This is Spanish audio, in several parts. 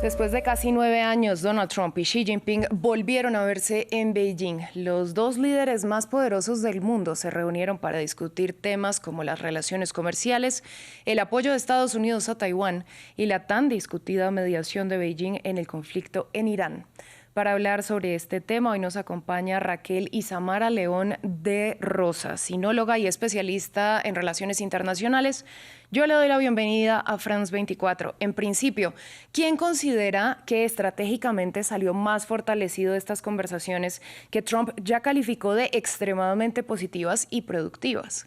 Después de casi 9 años, Donald Trump y Xi Jinping volvieron a verse en Beijing. Los dos líderes más poderosos del mundo se reunieron para discutir temas como las relaciones comerciales, el apoyo de Estados Unidos a Taiwán y la tan discutida mediación de Beijing en el conflicto en Irán. Para hablar sobre este tema, hoy nos acompaña Raquel Isamara León de Rosas, sinóloga y especialista en relaciones internacionales. Yo le doy la bienvenida a France 24. En principio, ¿quién considera que estratégicamente salió más fortalecido de estas conversaciones que Trump ya calificó de extremadamente positivas y productivas?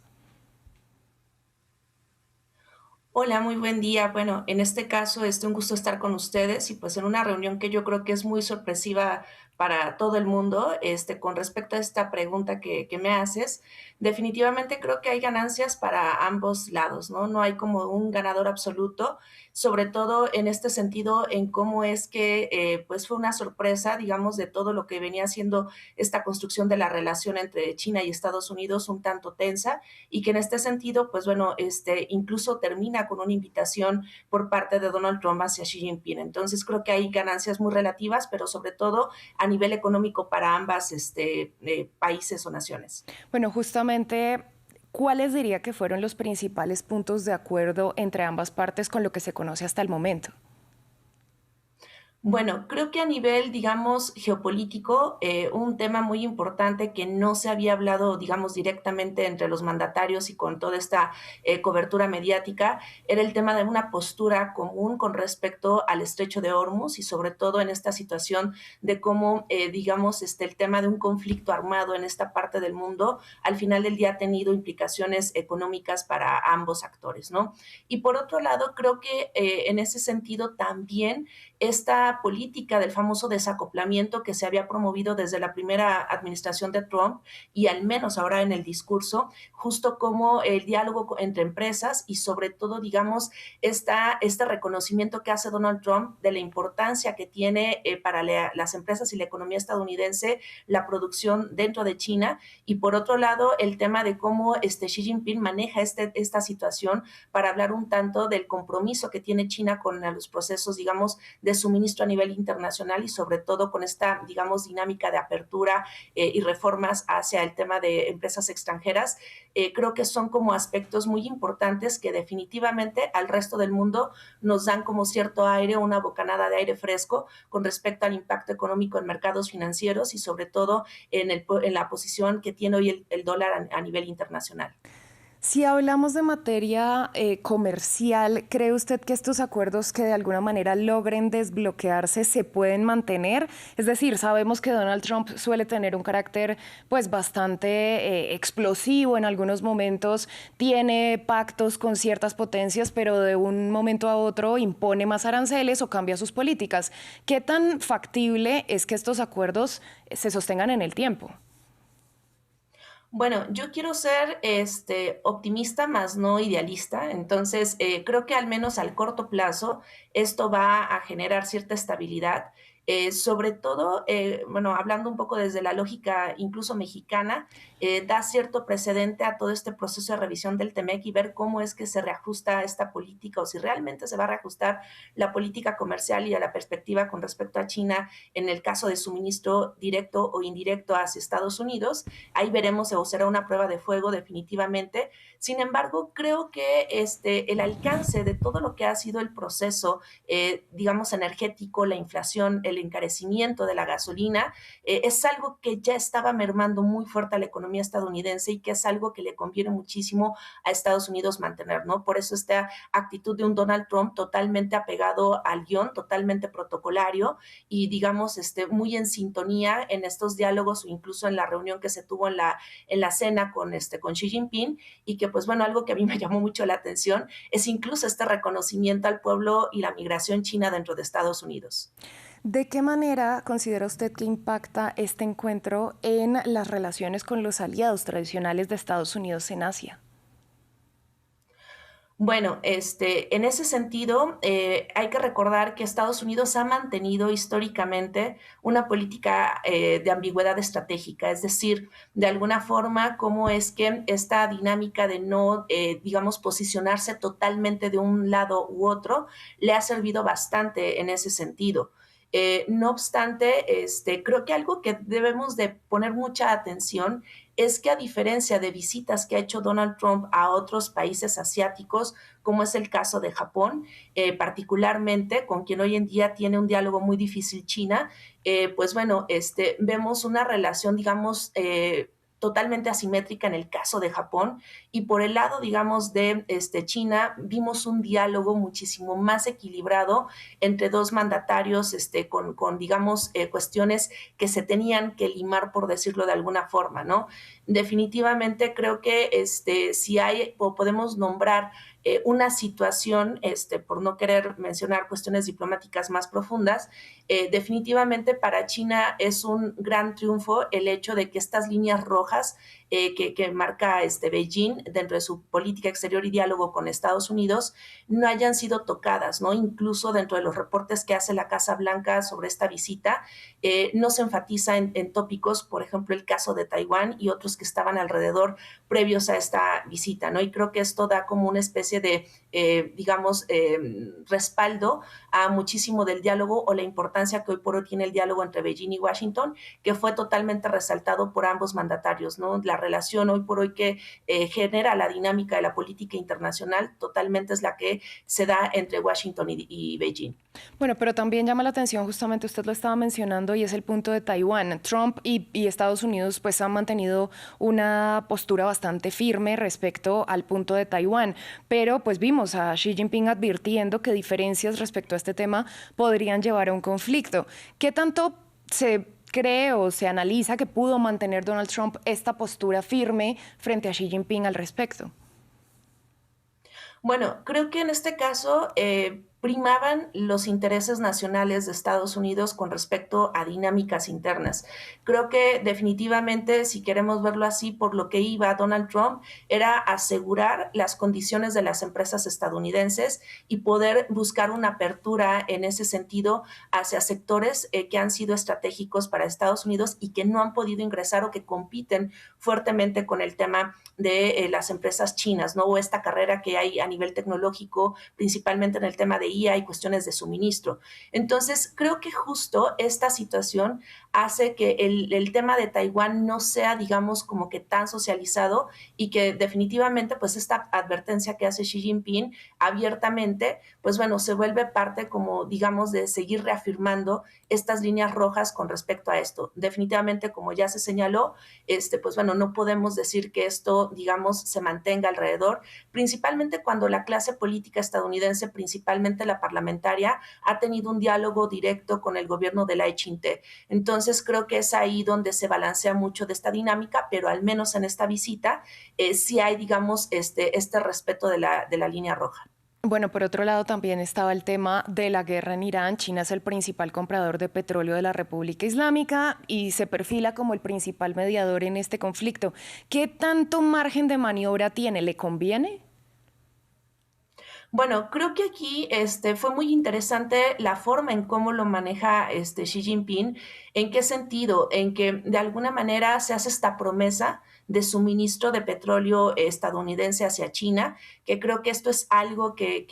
Hola, muy buen día. Bueno, en este caso, un gusto estar con ustedes y pues en una reunión que yo creo que es muy sorpresiva para todo el mundo, con respecto a esta pregunta que me haces, definitivamente creo que hay ganancias para ambos lados, ¿no? No hay como un ganador absoluto, sobre todo en este sentido, en cómo es que pues fue una sorpresa, digamos, de todo lo que venía siendo esta construcción de la relación entre China y Estados Unidos un tanto tensa y que en este sentido, pues bueno, incluso termina con una invitación por parte de Donald Trump hacia Xi Jinping. Entonces creo que hay ganancias muy relativas, pero sobre todo a nivel económico para ambas países o naciones. Bueno, justamente, ¿cuáles diría que fueron los principales puntos de acuerdo entre ambas partes con lo que se conoce hasta el momento? Bueno, creo que a nivel, digamos, geopolítico, un tema muy importante que no se había hablado, digamos, directamente entre los mandatarios y con toda esta cobertura mediática, era el tema de una postura común con respecto al estrecho de Hormuz y sobre todo en esta situación de cómo, digamos, el tema de un conflicto armado en esta parte del mundo, al final del día ha tenido implicaciones económicas para ambos actores, ¿no? Y por otro lado, creo que en ese sentido también esta política del famoso desacoplamiento que se había promovido desde la primera administración de Trump y al menos ahora en el discurso, justo como el diálogo entre empresas y sobre todo, digamos, este reconocimiento que hace Donald Trump de la importancia que tiene para las empresas y la economía estadounidense la producción dentro de China y por otro lado el tema de cómo Xi Jinping maneja esta situación para hablar un tanto del compromiso que tiene China con los procesos, digamos, de suministro a nivel internacional y sobre todo con esta, digamos, dinámica de apertura y reformas hacia el tema de empresas extranjeras, creo que son como aspectos muy importantes que definitivamente al resto del mundo nos dan como cierto aire, una bocanada de aire fresco con respecto al impacto económico en mercados financieros y sobre todo en la posición que tiene hoy el dólar a nivel internacional. Si hablamos de materia comercial, ¿cree usted que estos acuerdos que de alguna manera logren desbloquearse se pueden mantener? Es decir, sabemos que Donald Trump suele tener un carácter pues bastante explosivo en algunos momentos, tiene pactos con ciertas potencias, pero de un momento a otro impone más aranceles o cambia sus políticas. ¿Qué tan factible es que estos acuerdos se sostengan en el tiempo? Bueno, yo quiero ser optimista, más no idealista. Entonces, creo que al menos al corto plazo esto va a generar cierta estabilidad. Sobre todo, bueno, hablando un poco desde la lógica incluso mexicana, da cierto precedente a todo este proceso de revisión del TEMEC y ver cómo es que se reajusta esta política o si realmente se va a reajustar la política comercial y a la perspectiva con respecto a China en el caso de suministro directo o indirecto hacia Estados Unidos. Ahí veremos o será una prueba de fuego definitivamente. Sin embargo, creo que el alcance de todo lo que ha sido el proceso, digamos, energético, la inflación, el encarecimiento de la gasolina, es algo que ya estaba mermando muy fuerte a la economía estadounidense y que es algo que le conviene muchísimo a Estados Unidos mantener, ¿no? Por eso esta actitud de un Donald Trump totalmente apegado al guión, totalmente protocolario y digamos muy en sintonía en estos diálogos o incluso en la reunión que se tuvo en la cena con Xi Jinping y que pues bueno, algo que a mí me llamó mucho la atención es incluso este reconocimiento al pueblo y la migración china dentro de Estados Unidos. ¿De qué manera considera usted que impacta este encuentro en las relaciones con los aliados tradicionales de Estados Unidos en Asia? Bueno, en ese sentido, hay que recordar que Estados Unidos ha mantenido históricamente una política de ambigüedad estratégica, es decir, de alguna forma, cómo es que esta dinámica de no, digamos, posicionarse totalmente de un lado u otro, le ha servido bastante en ese sentido. No obstante, creo que algo que debemos de poner mucha atención es que a diferencia de visitas que ha hecho Donald Trump a otros países asiáticos, como es el caso de Japón, particularmente con quien hoy en día tiene un diálogo muy difícil China, pues bueno, vemos una relación, digamos, totalmente asimétrica en el caso de Japón y por el lado, digamos, de China, vimos un diálogo muchísimo más equilibrado entre dos mandatarios digamos, cuestiones que se tenían que limar, por decirlo de alguna forma, ¿no? Definitivamente creo que si hay o podemos nombrar una situación, por no querer mencionar cuestiones diplomáticas más profundas, definitivamente para China es un gran triunfo el hecho de que estas líneas rojas que marca Beijing dentro de su política exterior y diálogo con Estados Unidos no hayan sido tocadas, ¿no? Incluso dentro de los reportes que hace la Casa Blanca sobre esta visita, no se enfatiza en tópicos, por ejemplo, el caso de Taiwán y otros que estaban alrededor previos a esta visita, ¿no? Y creo que esto da como una especie de, digamos, respaldo a muchísimo del diálogo o la importancia que hoy por hoy tiene el diálogo entre Beijing y Washington, que fue totalmente resaltado por ambos mandatarios, ¿no? La relación hoy por hoy que genera la dinámica de la política internacional totalmente es la que se da entre Washington y Beijing. Bueno, pero también llama la atención, justamente usted lo estaba mencionando, y es el punto de Taiwán. Trump y Estados Unidos pues han mantenido una postura bastante firme respecto al punto de Taiwán, pero pues vimos a Xi Jinping advirtiendo que diferencias respecto a este tema podrían llevar a un conflicto. ¿Qué tanto se cree o se analiza que pudo mantener Donald Trump esta postura firme frente a Xi Jinping al respecto? Bueno, creo que en este caso primaban los intereses nacionales de Estados Unidos con respecto a dinámicas internas. Creo que definitivamente, si queremos verlo así, por lo que iba Donald Trump, era asegurar las condiciones de las empresas estadounidenses y poder buscar una apertura en ese sentido hacia sectores que han sido estratégicos para Estados Unidos y que no han podido ingresar o que compiten fuertemente con el tema de las empresas chinas, ¿no? O esta carrera que hay a nivel tecnológico, principalmente en el tema de IA y cuestiones de suministro. Entonces, creo que justo esta situación hace que el tema de Taiwán no sea, digamos, como que tan socializado y que definitivamente, pues esta advertencia que hace Xi Jinping abiertamente, pues bueno, se vuelve parte como, digamos, de seguir reafirmando estas líneas rojas con respecto a esto. Definitivamente, como ya se señaló, pues bueno, no podemos decir que esto, digamos, se mantenga alrededor, principalmente cuando la clase política estadounidense, principalmente la parlamentaria, ha tenido un diálogo directo con el gobierno de Lai Ching-te. Entonces creo que es ahí donde se balancea mucho de esta dinámica, pero al menos en esta visita sí hay, digamos, este respeto de la línea roja. Bueno, por otro lado también estaba el tema de la guerra en Irán. China es el principal comprador de petróleo de la República Islámica y se perfila como el principal mediador en este conflicto. ¿Qué tanto margen de maniobra tiene? ¿Le conviene? Bueno, creo que aquí fue muy interesante la forma en cómo lo maneja Xi Jinping. ¿En qué sentido? En que de alguna manera se hace esta promesa de suministro de petróleo estadounidense hacia China, que creo que esto es algo que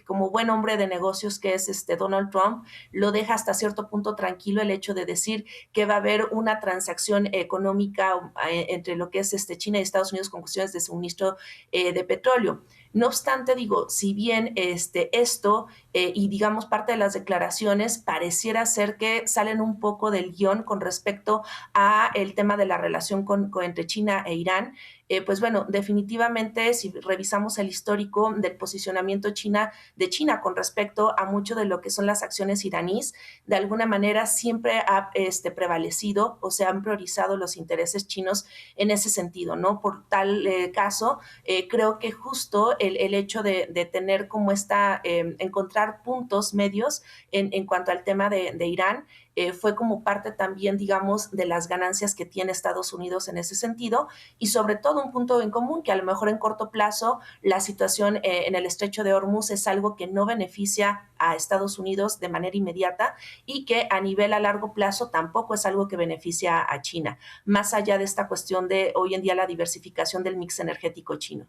como buen hombre de negocios que es Donald Trump, lo deja hasta cierto punto tranquilo el hecho de decir que va a haber una transacción económica entre lo que es China y Estados Unidos con cuestiones de suministro de petróleo. No obstante, digo, si bien esto y digamos parte de las declaraciones pareciera ser que salen un poco del guión con respecto a el tema de la relación entre China e Irán, pues bueno, definitivamente si revisamos el histórico del posicionamiento de China con respecto a mucho de lo que son las acciones iraníes, de alguna manera siempre ha prevalecido o se han priorizado los intereses chinos en ese sentido, ¿no? Por tal caso, creo que justo el hecho de tener como encontrar puntos medios en cuanto al tema de Irán, fue como parte también, digamos, de las ganancias que tiene Estados Unidos en ese sentido y sobre todo todo un punto en común, que a lo mejor en corto plazo la situación en el estrecho de Hormuz es algo que no beneficia a Estados Unidos de manera inmediata y que a nivel a largo plazo tampoco es algo que beneficia a China, más allá de esta cuestión de hoy en día la diversificación del mix energético chino.